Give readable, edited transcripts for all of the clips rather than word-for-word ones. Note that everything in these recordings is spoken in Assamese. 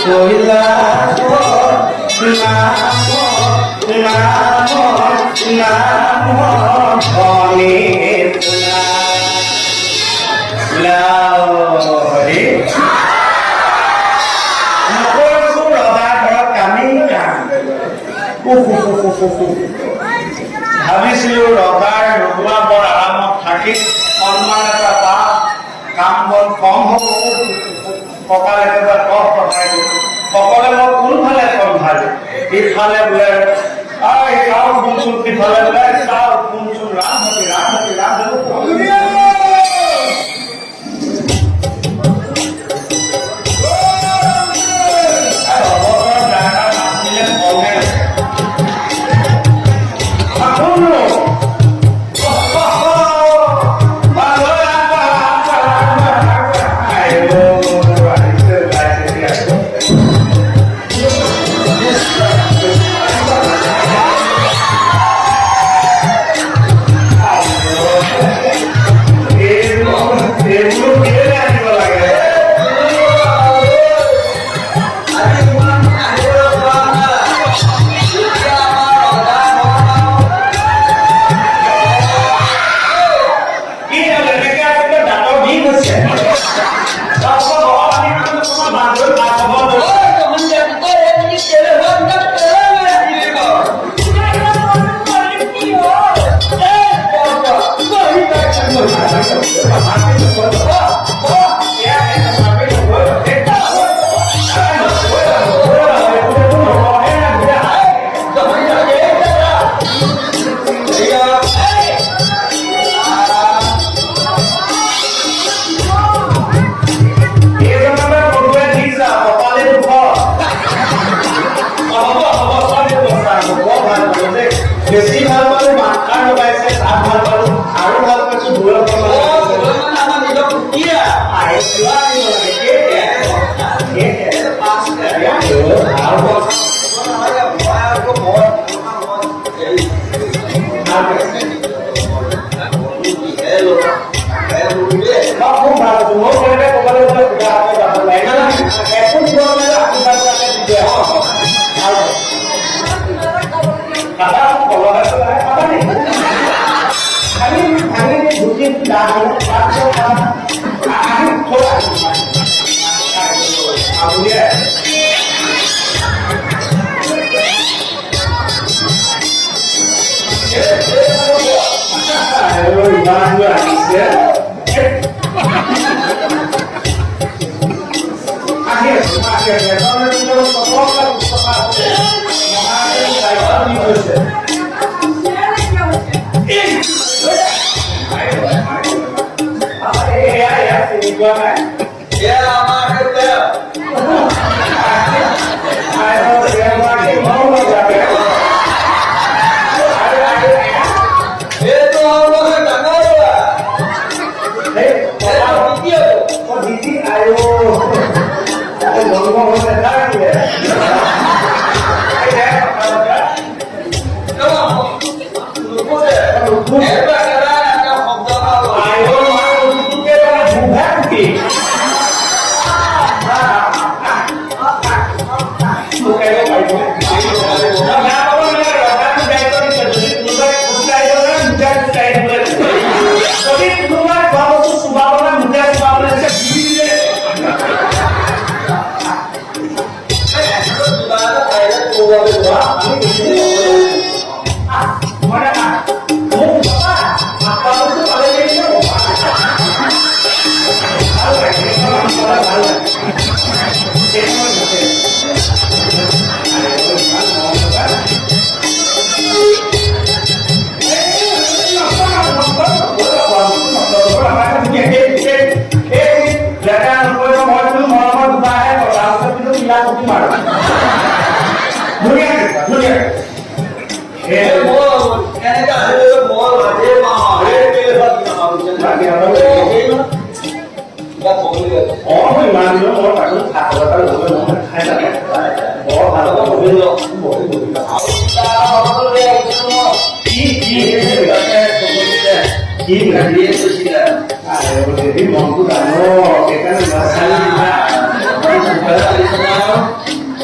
কহিলা ভাবিছিলো ৰজাৰ নোহোৱা বৰ আৰামত থাকি সন্মান এটা পাম, কাম বন কম হ'ব, কঁকাল একেবাৰে কম পঠাই দিম। সকলে মই কোনফালে চম্ভালি? ইফালে বোলে চাও কোনচোন, সিফালে বোলে চাও কোনচোন, ৰামহতি ৰামহতি ৰামহতি। বেছি ভাল পালো মাথাৰ লগাইছে, তাত ভাল পালো আৰু ভাল পাইছো দূৰৰ পৰা আমাৰ নিজৰ কুটিয়া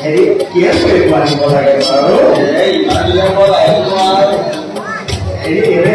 হেৰি কিহে কৰিব আনিব লাগে বাৰু হেৰি এনে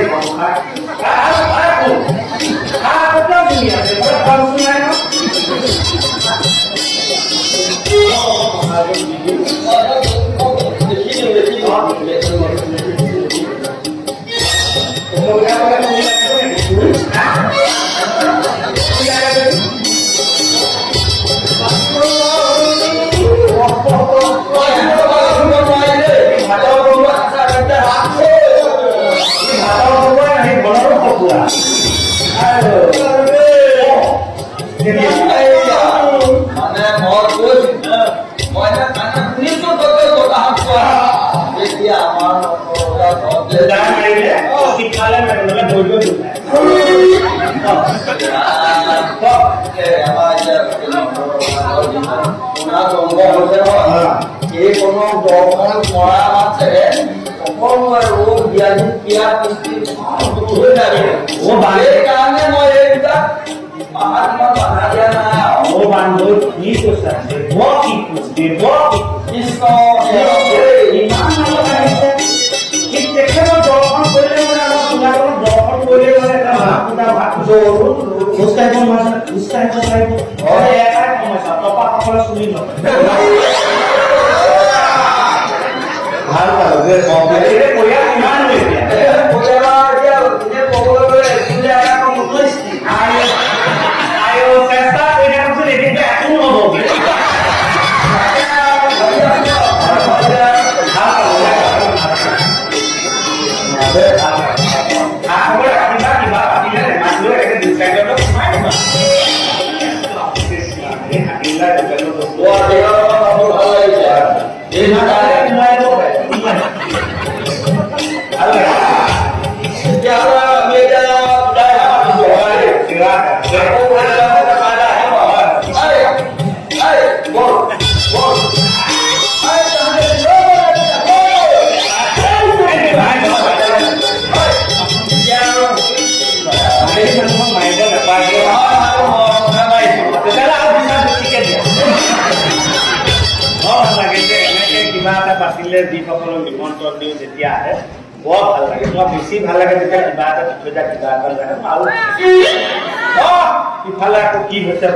ভাল পালো যে পাতিলে যিসকলক নিমন্ত্ৰণ দিওঁ যেতিয়া আহে বৰ ভাল লাগে মই বেছি ভাল লাগে যেতিয়া কিবা এটা কিবা এটা লাগে আৰু ইফালে আকৌ কি হৈছে